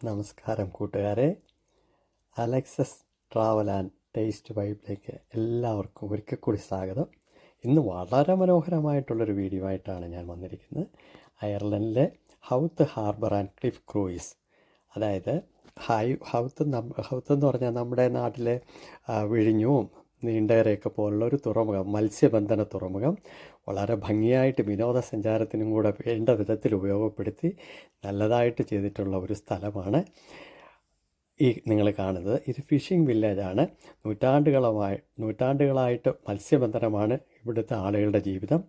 നമസ്കാരം കൂട്ടുകാരെ. അലക്സസ് travel and taste വൈബിലേക്ക് എല്ലാവർക്കും ഒരിക്കൽ കൂടി സ്വാഗതം. ഇന്ന് വളരെ മനോഹരമായിട്ടുള്ളൊരു വീഡിയോ ആയിട്ടാണ് ഞാൻ വന്നിരിക്കുന്നത്. അയർലൻഡിലെ ഹൗത്ത് ഹാർബർ ആൻഡ് ക്ലിഫ് ക്രൂയിസ്, അതായത് ഹൗത്ത് എന്ന് പറഞ്ഞാൽ നമ്മുടെ നാട്ടിലെ വിഴിഞ്ഞവും നീണ്ടേരയൊക്കെ പോലുള്ള ഒരു തുറമുഖം, മത്സ്യബന്ധന തുറമുഖം വളരെ ഭംഗിയായിട്ട് വിനോദസഞ്ചാരത്തിനും കൂടെ വേണ്ട വിധത്തിൽ ഉപയോഗപ്പെടുത്തി നല്ലതായിട്ട് ചെയ്തിട്ടുള്ള ഒരു സ്ഥലമാണ് നിങ്ങൾ കാണുന്നത്. ഇത് ഫിഷിംഗ് വില്ലേജാണ്. നൂറ്റാണ്ടുകളായിട്ട് മത്സ്യബന്ധനമാണ് ഇവിടുത്തെ ആളുകളുടെ ജീവിതം.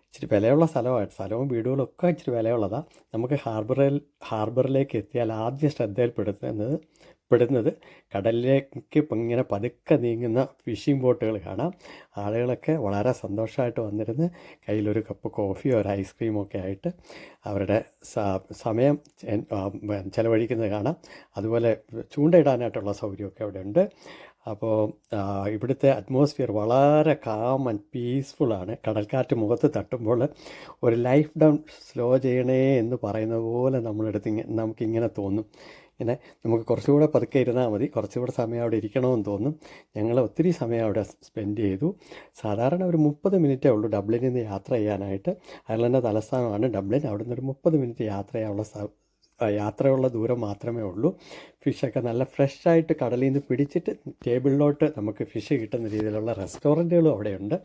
ഇച്ചിരി വിലയുള്ള സ്ഥലവും വീടുകളൊക്കെ ഇച്ചിരി വിലയുള്ളതാണ്. നമുക്ക് ഹാർബറിലേക്ക് എത്തിയാൽ ആദ്യം ശ്രദ്ധയിൽപ്പെടുന്നത് കടലിലേക്ക് ഇങ്ങനെ പതുക്കെ നീങ്ങുന്ന ഫിഷിംഗ് ബോട്ടുകൾ കാണാം. ആളുകളൊക്കെ വളരെ സന്തോഷമായിട്ട് വന്നിരുന്ന് കയ്യിലൊരു കപ്പ് കോഫിയോ ഒരു ഐസ്ക്രീമോ ഒക്കെ ആയിട്ട് അവരുടെ സമയം ചെലവഴിക്കുന്നത് കാണാം. അതുപോലെ ചൂണ്ടയിടാനായിട്ടുള്ള സൗകര്യമൊക്കെ അവിടെ ഉണ്ട്. അപ്പോൾ ഇവിടുത്തെ അറ്റ്മോസ്ഫിയർ വളരെ കാം ആൻഡ് പീസ്ഫുള്ളാണ്. കടൽക്കാറ്റ് മുഖത്ത് തട്ടുമ്പോൾ ഒരു ലൈഫ് ഡൗൺ സ്ലോ ചെയ്യണേ എന്ന് പറയുന്ന പോലെ നമുക്കിങ്ങനെ തോന്നും. ഇങ്ങനെ നമുക്ക് കുറച്ചുകൂടെ പതുക്കെ ഇരുന്നാൽ മതി, കുറച്ചുകൂടെ സമയം അവിടെ ഇരിക്കണമെന്ന് തോന്നും. ഞങ്ങൾ ഒത്തിരി സമയം അവിടെ സ്പെൻഡ് ചെയ്തു. സാധാരണ ഒരു 30 മിനിറ്റേ ഉള്ളൂ ഡബ്ലിനിൽ നിന്ന് യാത്ര ചെയ്യാനായിട്ട്. അയർലൻഡിൻ്റെ തലസ്ഥാനമാണ് ഡബ്ലിൻ. അവിടെ നിന്ന് ഒരു 30 മിനിറ്റ് യാത്രയുള്ള ദൂരം മാത്രമേ ഉള്ളൂ. ഫിഷൊക്കെ നല്ല ഫ്രഷായിട്ട് കടലിൽ നിന്ന് പിടിച്ചിട്ട് ടേബിളിലോട്ട് നമുക്ക് ഫിഷ് കിട്ടുന്ന രീതിയിലുള്ള റെസ്റ്റോറൻറ്റുകളും അവിടെയുണ്ട്.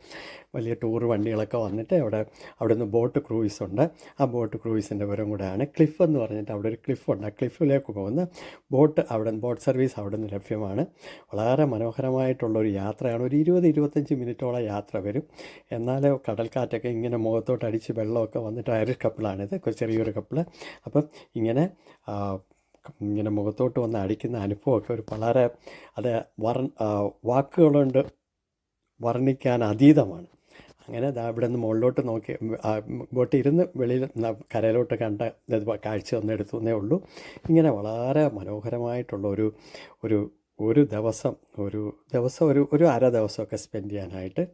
വലിയ ടൂർ വണ്ടികളൊക്കെ വന്നിട്ട് അവിടെ നിന്ന് ബോട്ട് ക്രൂയിസ് ഉണ്ട്. ആ ബോട്ട് ക്രൂയിസിൻ്റെ വിവരം കൂടെയാണ്. ക്ലിഫ് എന്ന് പറഞ്ഞിട്ട് അവിടെ ഒരു ക്ലിഫുണ്ട്. ആ ക്ലിഫിലേക്ക് പോകുന്ന ബോട്ട് സർവീസ് അവിടെ നിന്ന് ലഭ്യമാണ്. വളരെ മനോഹരമായിട്ടുള്ളൊരു യാത്രയാണ്. ഒരു 20-25 മിനിറ്റോളം യാത്ര വരും. എന്നാൽ കടൽക്കാറ്റൊക്കെ ഇങ്ങനെ മുഖത്തോട്ട് അടിച്ച് വെള്ളമൊക്കെ വന്നിട്ട് ഐറിഷ് കപ്പിളാണിത്, ചെറിയൊരു കപ്പിള്. അപ്പം ഇങ്ങനെ മുഖത്തോട്ട് വന്ന് അടിക്കുന്ന അനുഭവമൊക്കെ ഒരു വളരെ വാക്കുകളുകൊണ്ട് വർണ്ണിക്കാൻ അതീതമാണ്. അങ്ങനെ ഇവിടെ നിന്ന് മുകളിലോട്ട് നോക്കി ബോട്ട് ഇരുന്ന് വെളിയിൽ കരയിലോട്ട് കണ്ട കാഴ്ച ഒന്ന് എടുത്തു എന്നേ ഉള്ളൂ. ഇങ്ങനെ വളരെ മനോഹരമായിട്ടുള്ള ഒരു ദിവസം ഒരു അര ദിവസമൊക്കെ സ്പെൻഡ് ചെയ്യാനായിട്ട്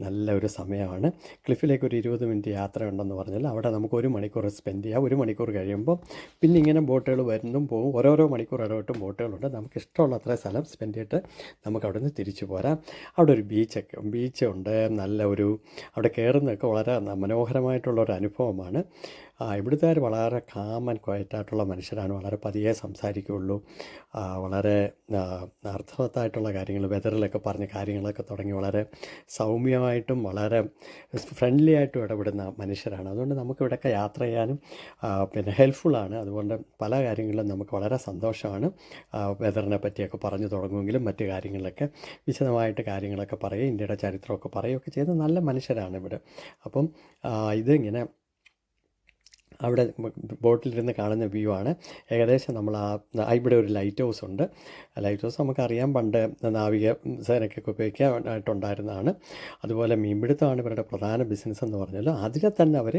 നല്ല ഒരു സമയമാണ്. ക്ലിഫിലേക്ക് ഒരു 20 മിനിറ്റ് യാത്ര ഉണ്ടെന്ന് പറഞ്ഞാൽ അവിടെ നമുക്ക് 1 മണിക്കൂർ സ്പെൻഡ് ചെയ്യാം. 1 മണിക്കൂർ കഴിയുമ്പോൾ പിന്നെ ഇങ്ങനെ ബോട്ടുകൾ വരുന്നും പോകും. ഓരോരോ മണിക്കൂർ ഇടവിട്ടും ബോട്ടുകളുണ്ട്. നമുക്ക് ഇഷ്ടമുള്ള അത്രയും സ്ഥലം സ്പെൻഡ് ചെയ്തിട്ട് നമുക്ക് അവിടെ നിന്ന് തിരിച്ചു പോരാം. അവിടെ ഒരു ബീച്ചുണ്ട്. അവിടെ കയറുന്നതൊക്കെ വളരെ മനോഹരമായിട്ടുള്ളൊരു അനുഭവമാണ്. ഇവിടുത്തുകാർ വളരെ കാം ആൻഡ് ക്വയറ്റായിട്ടുള്ള മനുഷ്യരാണ്. വളരെ പതിയെ സംസാരിക്കുകയുള്ളൂ. വളരെ അർത്ഥവത്തായിട്ടുള്ള കാര്യങ്ങൾ, വെതറിലൊക്കെ പറഞ്ഞ കാര്യങ്ങളൊക്കെ തുടങ്ങി വളരെ സൗമ്യമായിട്ടും വളരെ ഫ്രണ്ട്ലി ആയിട്ടും ഇടപെടുന്ന മനുഷ്യരാണ്. അതുകൊണ്ട് നമുക്കിവിടെയൊക്കെ യാത്ര ചെയ്യാനും പിന്നെ ഹെൽപ്ഫുള്ളാണ്. അതുകൊണ്ട് പല കാര്യങ്ങളിലും നമുക്ക് വളരെ സന്തോഷമാണ്. വെതറിനെ പറ്റിയൊക്കെ പറഞ്ഞു തുടങ്ങുമെങ്കിലും മറ്റു കാര്യങ്ങളിലൊക്കെ വിശദമായിട്ട് കാര്യങ്ങളൊക്കെ പറയുക, ഇന്ത്യയുടെ ചരിത്രമൊക്കെ പറയുകയൊക്കെ ചെയ്യുന്ന നല്ല മനുഷ്യരാണ് ഇവിടെ. അപ്പം ഇതിങ്ങനെ അവിടെ ബോട്ടിലിരുന്ന് കാണുന്ന വ്യൂ ആണ്. ഏകദേശം നമ്മൾ ഇവിടെ ഒരു ലൈറ്റ് ഹൗസ് ഉണ്ട്. ലൈറ്റ് ഹൗസ് നമുക്കറിയാം, പണ്ട് നാവിക സേനയ്ക്കൊക്കെ ഉപയോഗിക്കാനായിട്ടുണ്ടായിരുന്നതാണ്. അതുപോലെ മീൻപിടുത്തമാണ് ഇവരുടെ പ്രധാന ബിസിനസ് എന്ന് പറഞ്ഞാൽ അതിനെ തന്നെ അവർ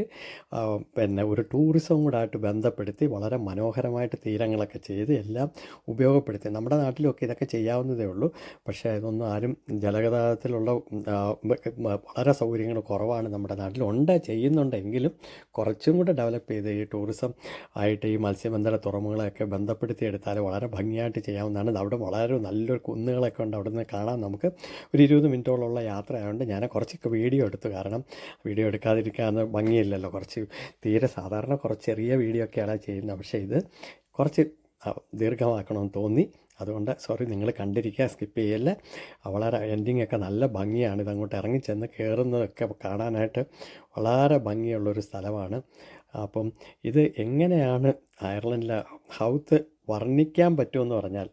പിന്നെ ഒരു ടൂറിസവും കൂടെ ആയിട്ട് ബന്ധപ്പെടുത്തി വളരെ മനോഹരമായിട്ട് തീരങ്ങളൊക്കെ ചെയ്ത് എല്ലാം ഉപയോഗപ്പെടുത്തി. നമ്മുടെ നാട്ടിലൊക്കെ ഇതൊക്കെ ചെയ്യാവുന്നതേ ഉള്ളൂ. പക്ഷേ ഇതൊന്നും ആരും ജലഗതാഗതത്തിലുള്ള വളരെ സൗകര്യങ്ങൾ കുറവാണ് നമ്മുടെ നാട്ടിലുണ്ട്, ചെയ്യുന്നുണ്ടെങ്കിലും കുറച്ചും കൂടെ ഡെവലപ്പ് ചെയ്ത് ഈ ടൂറിസം ആയിട്ട് ഈ മത്സ്യബന്ധന തുറമുഖങ്ങളെയൊക്കെ ബന്ധപ്പെടുത്തിയെടുത്താൽ വളരെ ഭംഗിയായിട്ട് ചെയ്യാവുന്നതാണ്. അവിടെ വളരെ നല്ലൊരു കുന്നുകളൊക്കെ ഉണ്ട്. അവിടെ നിന്ന് കാണാൻ നമുക്ക് ഒരു 20 മിനിറ്റോളമുള്ള യാത്രയായതുകൊണ്ട് ഞാൻ കുറച്ചൊക്കെ വീഡിയോ എടുത്തു. കാരണം വീഡിയോ എടുക്കാതിരിക്കാന്ന് ഭംഗിയില്ലല്ലോ. സാധാരണ കുറച്ച് ചെറിയ വീഡിയോ ഒക്കെയാണ് ചെയ്യുന്നത്. പക്ഷേ ഇത് കുറച്ച് ദീർഘമാക്കണമെന്ന് തോന്നി. അതുകൊണ്ട് നിങ്ങൾ കണ്ടിരിക്കുക, സ്കിപ്പ് ചെയ്യല്ലേ. വളരെ എൻഡിങ്ങൊക്കെ നല്ല ഭംഗിയാണ്. ഇതങ്ങോട്ട് ഇറങ്ങിച്ചെന്ന് കയറുന്നതൊക്കെ കാണാനായിട്ട് വളരെ ഭംഗിയുള്ളൊരു സ്ഥലമാണ്. അപ്പം ഇത് എങ്ങനെയാണ് അയർലൻഡിലെ ഹൗത്ത് വർണ്ണിക്കാൻ പറ്റുമെന്ന് പറഞ്ഞാൽ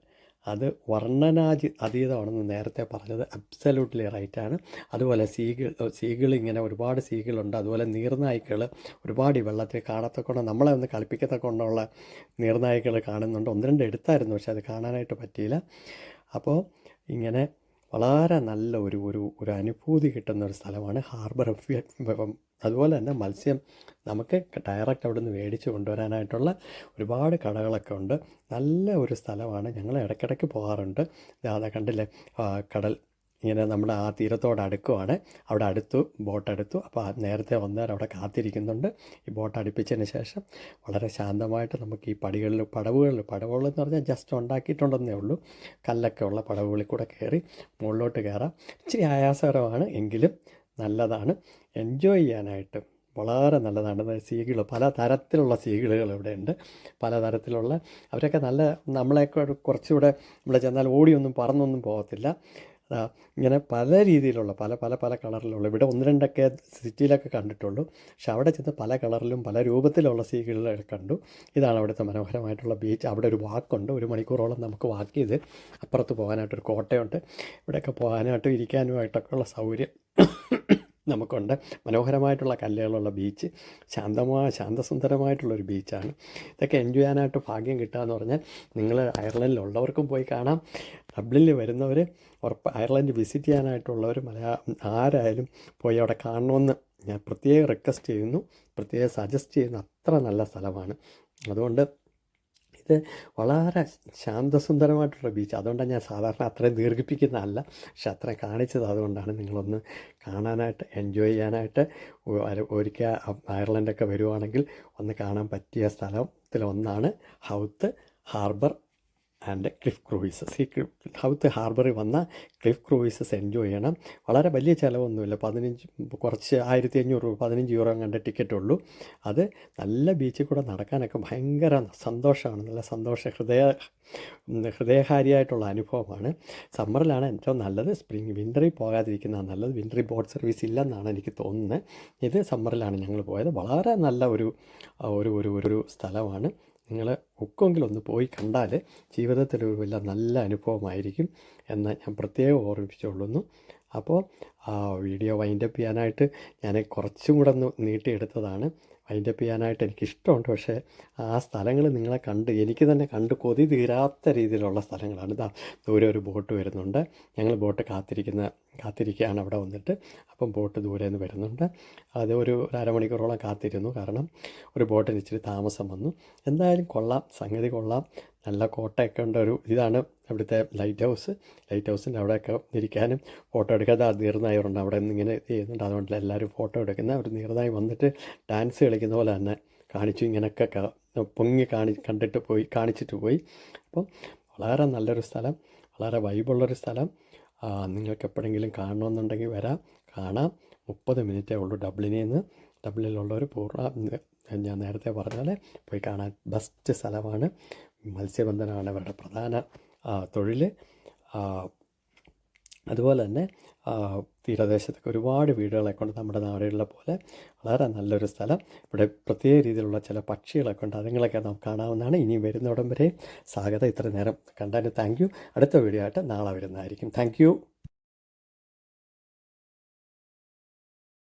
അത് അതീതമാണെന്ന് നേരത്തെ പറഞ്ഞത് അബ്സല്യൂട്ട്ലി റൈറ്റാണ്. അതുപോലെ സീകൾ ഇങ്ങനെ ഒരുപാട് സീകളുണ്ട്. അതുപോലെ നീർനായ്ക്കൾ ഒരുപാട് ഈ വെള്ളത്തിൽ കാണത്തക്കൊണ്ട് നമ്മളെ ഒന്ന് കളിപ്പിക്കത്തക്കൊണ്ടുള്ള നീർനായ്ക്കൾ കാണുന്നുണ്ട്. 1-2 എടുത്തായിരുന്നു, പക്ഷെ അത് കാണാനായിട്ട് പറ്റിയില്ല. അപ്പോൾ ഇങ്ങനെ വളരെ നല്ല ഒരു അനുഭൂതി കിട്ടുന്ന ഒരു സ്ഥലമാണ് ഹാർബർ. അതുപോലെ തന്നെ മത്സ്യം നമുക്ക് ഡയറക്റ്റ് അവിടെ നിന്ന് മേടിച്ച് കൊണ്ടുവരാനായിട്ടുള്ള ഒരുപാട് കടകളൊക്കെ ഉണ്ട്. നല്ല ഒരു സ്ഥലമാണ്. ഞങ്ങൾ ഇടയ്ക്കിടയ്ക്ക് പോകാറുണ്ട്. കണ്ടില്ലേ, കടൽ ഇങ്ങനെ നമ്മുടെ ആ തീരത്തോട് അടുക്കുവാണ്. അവിടെ അടുത്തു, ബോട്ട് അടുത്തു. അപ്പോൾ നേരത്തെ വന്നവർ അവിടെ കാത്തിരിക്കുന്നുണ്ട്. ഈ ബോട്ട് അടുപ്പിച്ചതിന് ശേഷം വളരെ ശാന്തമായിട്ട് നമുക്ക് ഈ പടവുകളെന്ന് പറഞ്ഞാൽ ജസ്റ്റ് ഉണ്ടാക്കിയിട്ടുണ്ടെന്നേ ഉള്ളൂ, കല്ലൊക്കെ ഉള്ള പടവുകളിൽ കൂടെ കയറി മുകളിലോട്ട് കയറാം. ഇച്ചിരി ആയാസകരമാണ്, എങ്കിലും നല്ലതാണ്, എൻജോയ് ചെയ്യാനായിട്ട് വളരെ നല്ലതാണ്. സീഗിൾ, പല തരത്തിലുള്ള സീഗിളുകൾ ഇവിടെ ഉണ്ട്, പലതരത്തിലുള്ള. അവരൊക്കെ നല്ല, നമ്മളെയൊക്കെ കുറച്ചുകൂടെ നമ്മൾ ചെന്നാൽ ഓടിയൊന്നും പറന്നൊന്നും പോകത്തില്ല. ഇങ്ങനെ പല രീതിയിലുള്ള പല പല പല കളറിലുള്ള, ഇവിടെ ഒന്ന് രണ്ടൊക്കെ സിറ്റിയിലൊക്കെ കണ്ടിട്ടുള്ളൂ, പക്ഷെ അവിടെ ചെന്ന് പല കളറിലും പല രൂപത്തിലുള്ള സീഗിളുകൾ കണ്ടു. ഇതാണ് അവിടുത്തെ മനോഹരമായിട്ടുള്ള ബീച്ച്. അവിടെ ഒരു വാക്കുണ്ട്, 1 മണിക്കൂറോളം നമുക്ക് വാക്ക് ചെയ്ത് അപ്പുറത്ത് പോകാനായിട്ടൊരു കോട്ടയുണ്ട്. ഇവിടെയൊക്കെ പോകാനായിട്ടും ഇരിക്കാനുമായിട്ടൊക്കെ ഉള്ള സൗകര്യം നമുക്കുണ്ട്. മനോഹരമായിട്ടുള്ള കല്ലുകളുള്ള ബീച്ച്, ശാന്തസുന്ദരമായിട്ടുള്ളൊരു ബീച്ചാണ്. ഇതൊക്കെ എൻജോയ് ചെയ്യാനായിട്ട് ഭാഗ്യം കിട്ടുക എന്ന് പറഞ്ഞാൽ നിങ്ങൾ അയർലൻഡിലുള്ളവർക്കും പോയി കാണാം. ഡബ്ലിനിൽ വരുന്നവർ അയർലൻഡ് വിസിറ്റ് ചെയ്യാനായിട്ടുള്ളവർ ആരായാലും പോയി അവിടെ കാണണമെന്ന് ഞാൻ പ്രത്യേകം റിക്വസ്റ്റ് ചെയ്യുന്നു, പ്രത്യേകം സജസ്റ്റ് ചെയ്യുന്നു. അത്ര നല്ല സ്ഥലമാണ്. അതുകൊണ്ട് ഇത് വളരെ ശാന്തസുന്ദരമായിട്ടുള്ള ബീച്ച്. അതുകൊണ്ടാണ് ഞാൻ സാധാരണ അത്രയും ദീർഘിപ്പിക്കുന്നതല്ല, പക്ഷെ അത്രയും കാണിച്ചത് അതുകൊണ്ടാണ്. നിങ്ങളൊന്ന് കാണാനായിട്ട്, എൻജോയ് ചെയ്യാനായിട്ട് ഒരിക്കൽ അയർലൻഡൊക്കെ വരുവാണെങ്കിൽ ഒന്ന് കാണാൻ പറ്റിയ സ്ഥലത്തിലൊന്നാണ് ഹൗത്ത് ഹാർബർ ആൻഡ് ക്ലിഫ് ക്രൂയിസസ്. ഈ ഹൗത്ത് ഹാർബറിൽ വന്ന ക്ലിഫ് ക്രൂയിസസ് എൻജോയ് ചെയ്യണം. വളരെ വലിയ ചിലവൊന്നുമില്ല, 1500 രൂപ, 15 യൂറോ കണ്ട ടിക്കറ്റ് ഉള്ളൂ. അത് നല്ല ബീച്ചിൽ കൂടെ നടക്കാനൊക്കെ ഭയങ്കര സന്തോഷമാണ്, നല്ല ഹൃദയഹാരിയായിട്ടുള്ള അനുഭവമാണ്. സമ്മറിലാണ് ഏറ്റവും നല്ലത്, വിൻ്ററിൽ പോകാതിരിക്കുന്നതാണ് നല്ലത്. വിൻ്ററിൽ ബോട്ട് സർവീസ് ഇല്ലെന്നാണ് എനിക്ക് തോന്നുന്നത്. ഇത് സമ്മറിലാണ് ഞങ്ങൾ പോയത്. വളരെ നല്ല ഒരു സ്ഥലമാണ്. നിങ്ങൾ ഒക്കെങ്കിലും ഒന്ന് പോയി കണ്ടാൽ ജീവിതത്തിലൊരു വലിയ നല്ല അനുഭവമായിരിക്കും എന്ന് ഞാൻ പ്രത്യേകം ഓർമ്മിപ്പിച്ചുകൊള്ളുന്നു. അപ്പോൾ വീഡിയോ വൈൻഡപ്പ് ചെയ്യാനായിട്ട് ഞാൻ കുറച്ചും കൂടെ ഒന്ന് നീട്ടിയെടുത്തതാണ്. വൈൻഡപ്പ് ചെയ്യാനായിട്ട് എനിക്കിഷ്ടമുണ്ട്, പക്ഷേ ആ സ്ഥലങ്ങൾ നിങ്ങളെ എനിക്ക് തന്നെ കണ്ട് കൊതി തീരാത്ത രീതിയിലുള്ള സ്ഥലങ്ങളാണ്. ദൂരെ ഒരു ബോട്ട് വരുന്നുണ്ട്, ഞങ്ങൾ ബോട്ട് കാത്തിരിക്കുകയാണ് അവിടെ വന്നിട്ട്. അപ്പം ബോട്ട് ദൂരെ നിന്ന് വരുന്നുണ്ട്. അത് ഒരു അരമണിക്കൂറോളം കാത്തിരുന്നു, കാരണം ഒരു ബോട്ടിന് ഇച്ചിരി താമസം വന്നു. എന്തായാലും കൊള്ളാം, സംഗതി കൊള്ളാം. നല്ല കോട്ടയൊക്കെ ഉണ്ട്. ഇതാണ് അവിടുത്തെ ലൈറ്റ് ഹൗസിൻ്റെ അവിടെയൊക്കെ ഇരിക്കാനും ഫോട്ടോ എടുക്കാതെ നീർനായവരുണ്ട് അവിടെ നിന്ന് ഇങ്ങനെ ചെയ്യുന്നുണ്ട്. അതുകൊണ്ട് എല്ലാവരും ഫോട്ടോ എടുക്കുന്ന ഒരു നീർനായി വന്നിട്ട് ഡാൻസ് കളിക്കുന്ന പോലെ തന്നെ കാണിച്ചു. ഇങ്ങനെയൊക്കെ പൊങ്ങി കാണിച്ചിട്ട് പോയി. അപ്പം വളരെ നല്ലൊരു സ്ഥലം, വളരെ വൈബുള്ളൊരു സ്ഥലം. നിങ്ങൾക്ക് എപ്പോഴെങ്കിലും കാണണമെന്നുണ്ടെങ്കിൽ കാണാം. 30 മിനിറ്റേ ഉള്ളൂ ഡബ്ലിനിലുള്ളൊരു ഞാൻ നേരത്തെ പറഞ്ഞ പോലെ പോയി കാണാൻ ബെസ്റ്റ് സ്ഥലമാണ്. മത്സ്യബന്ധനമാണ് അവരുടെ പ്രധാന തൊഴിൽ. അതുപോലെ തന്നെ തീരദേശത്തൊക്കെ ഒരുപാട് വീടുകളൊക്കെ ഉണ്ട്, നമ്മുടെ നാടുകളിലെ പോലെ. വളരെ നല്ലൊരു സ്ഥലം. ഇവിടെ പ്രത്യേക രീതിയിലുള്ള ചില പക്ഷികളൊക്കെ ഉണ്ട്, അതുങ്ങളൊക്കെ നമുക്ക് കാണാവുന്നതാണ്. ഇനി വരുന്നിടം വരെ സ്വാഗതം. ഇത്ര നേരം കണ്ടതിന് താങ്ക് യു. അടുത്ത വീഡിയോ ആയിട്ട് നാളെ വരുന്നതായിരിക്കും. Thank you.